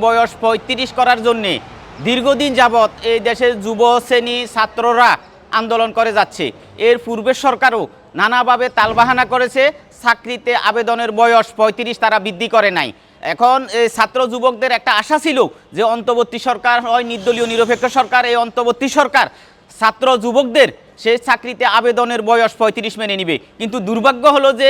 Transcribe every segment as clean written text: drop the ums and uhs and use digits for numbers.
বয়স ৩৫ করার জন্যে দীর্ঘদিন যাবৎ এই দেশের যুব শ্রেণী ছাত্ররা আন্দোলন করে যাচ্ছে। এর পূর্বের সরকারও নানাভাবে তালবাহানা করেছে, চাকরিতে আবেদনের বয়স ৩৫ তারা বৃদ্ধি করে নাই। এখন এই ছাত্র যুবকদের একটা আশা ছিল যে অন্তর্বর্তী সরকার হয় নির্দলীয় নিরপেক্ষ সরকার, এই অন্তর্বর্তী সরকার ছাত্র যুবকদের সেই চাকরিতে আবেদনের বয়স ৩৫ মেনে নিবে। কিন্তু দুর্ভাগ্য হলো যে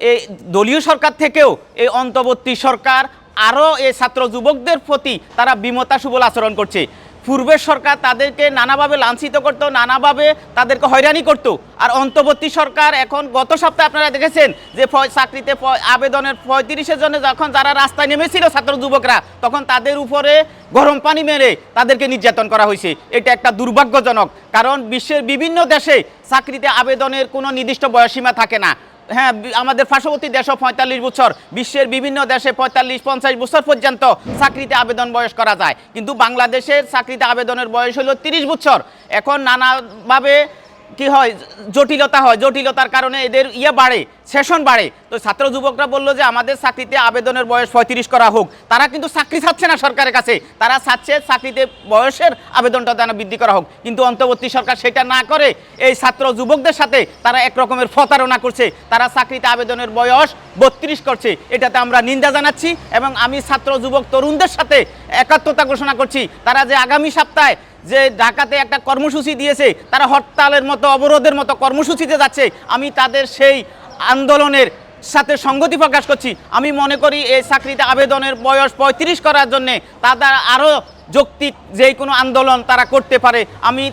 এই দলীয় সরকার থেকেও এই অন্তর্বর্তী সরকার আরও এই ছাত্র যুবকদের প্রতি তারা বিমতাসুবল আচরণ করছে। পূর্বের সরকার তাদেরকে নানাভাবে লাঞ্ছিত করতো, নানাভাবে তাদেরকে হয়রানি করতো। আর অন্তর্বর্তী সরকার এখন গত সপ্তাহে আপনারা দেখেছেন যে চাকরিতে আবেদনের ৩৫-এর জন্য যখন যারা রাস্তায় নেমেছিল ছাত্র যুবকরা, তখন তাদের উপরে গরম পানি মেরে তাদেরকে নির্যাতন করা হয়েছে। এটা একটা দুর্ভাগ্যজনক, কারণ বিশ্বের বিভিন্ন দেশে চাকরিতে আবেদনের কোনো নির্দিষ্ট বয়সসীমা থাকে না। হ্যাঁ, আমাদের পার্শ্ববর্তী দেশও ৪৫ বছর, বিশ্বের বিভিন্ন দেশে ৪৫-৫০ বছর পর্যন্ত চাকরিতে আবেদন বয়স করা যায়। কিন্তু বাংলাদেশের চাকরিতে আবেদনের বয়স হলো ৩০ বছর। এখন নানাভাবে কি হয়, জটিলতা হয়, জটিলতার কারণে এদের বাড়ে, সেশন বাড়ে। তো ছাত্র যুবকরা বললো যে আমাদের চাকরিতে আবেদনের বয়স ৩৫ করা হোক। তারা কিন্তু চাকরি চাচ্ছে না সরকারের কাছে, তারা চাচ্ছে চাকরিতে বয়সের আবেদনটা যেন বৃদ্ধি করা হোক। কিন্তু অন্তর্বর্তী সরকার সেটা না করে এই ছাত্র যুবকদের সাথে তারা এক রকমের প্রতারণা করছে। তারা চাকরিতে আবেদনের বয়স ৩২ করছে। এটাতে আমরা নিন্দা জানাচ্ছি এবং আমি ছাত্র যুবক তরুণদের সাথে একাত্মতা ঘোষণা করছি। তারা যে আগামী সপ্তাহে যে ঢাকাতে একটা কর্মসূচি দিয়েছে, তারা হরতালের মতো অবরোধের মতো কর্মসূচিতে যাচ্ছে, আমি তাদের সেই আন্দোলনের সাথে সংগতি প্রকাশ করছি। আমি মনে করি এই চাকরিতে আবেদনের বয়স ৩৫ করার জন্যে তারা আরও যৌক্তিক যে কোনো আন্দোলন তারা করতে পারে। আমি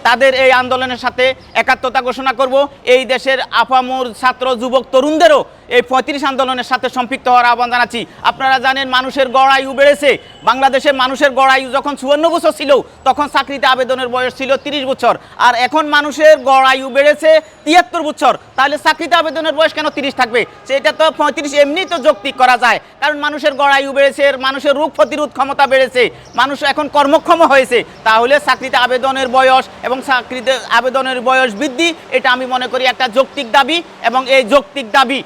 তাদের এই আন্দোলনের সাথে একাত্মতা ঘোষণা করব। এই দেশের আপামর ছাত্র যুবক তরুণদেরও এই ৩৫ আন্দোলনের সাথে সম্পৃক্ত হওয়ার আহ্বান জানাচ্ছি। আপনারা জানেন মানুষের গড় আয়ু বেড়েছে। বাংলাদেশের মানুষের গড় আয়ু যখন ৫৪ বছর ছিল তখন চাকরিতে আবেদনের বয়স ছিল ৩০ বছর, আর এখন মানুষের গড় আয়ু বেড়েছে ৭৩ বছর। তাহলে চাকরিতে আবেদনের বয়স কেন ৩০ থাকবে? সেটা তো ৩৫ এমনি তো যৌক্তিক করা যায়, কারণ মানুষের গড় আয়ু বেড়েছে, মানুষের রোগ প্রতিরোধ ক্ষমতা বেড়েছে, মানুষ এখন কর্মক্ষম হয়েছে। তাহলে চাকরিতে আবেদনের বয়স এবং চাকরিতে আবেদনের বয়স বৃদ্ধি, এটা আমি মনে করি একটা যৌক্তিক দাবি। এবং এই যৌক্তিক দাবি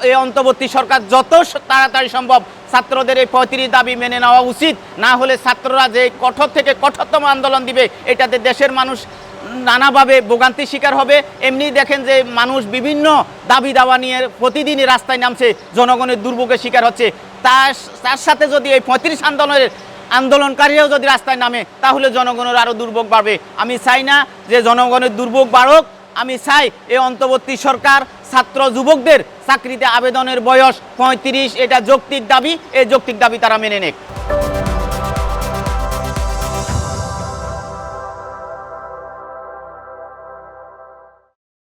এই অন্তর্বর্তী সরকার যত তাড়াতাড়ি সম্ভব ছাত্রদের এই ৩৫ দাবি মেনে নেওয়া উচিত। না হলে ছাত্ররা যে কঠোর থেকে কঠোরতম আন্দোলন দিবে, এটাতে দেশের মানুষ নানাভাবে ভোগান্তির শিকার হবে। এমনি দেখেন যে মানুষ বিভিন্ন দাবি দাওয়া নিয়ে প্রতিদিনই রাস্তায় নামছে, জনগণের দুর্ভোগের শিকার হচ্ছে। তার সাথে যদি এই ৩৫ আন্দোলনকারীরাও যদি রাস্তায় নামে, তাহলে জনগণের আরও দুর্ভোগ বাড়বে। আমি চাই না যে জনগণের দুর্ভোগ বাড়ুক। আমি চাই এই অন্তর্বর্তী সরকার ছাত্র যুবকদের চাকরিতে আবেদনের বয়স ৩৫, এটা যৌক্তিক দাবি, এই যৌক্তিক দাবি তারা মেনে নেক।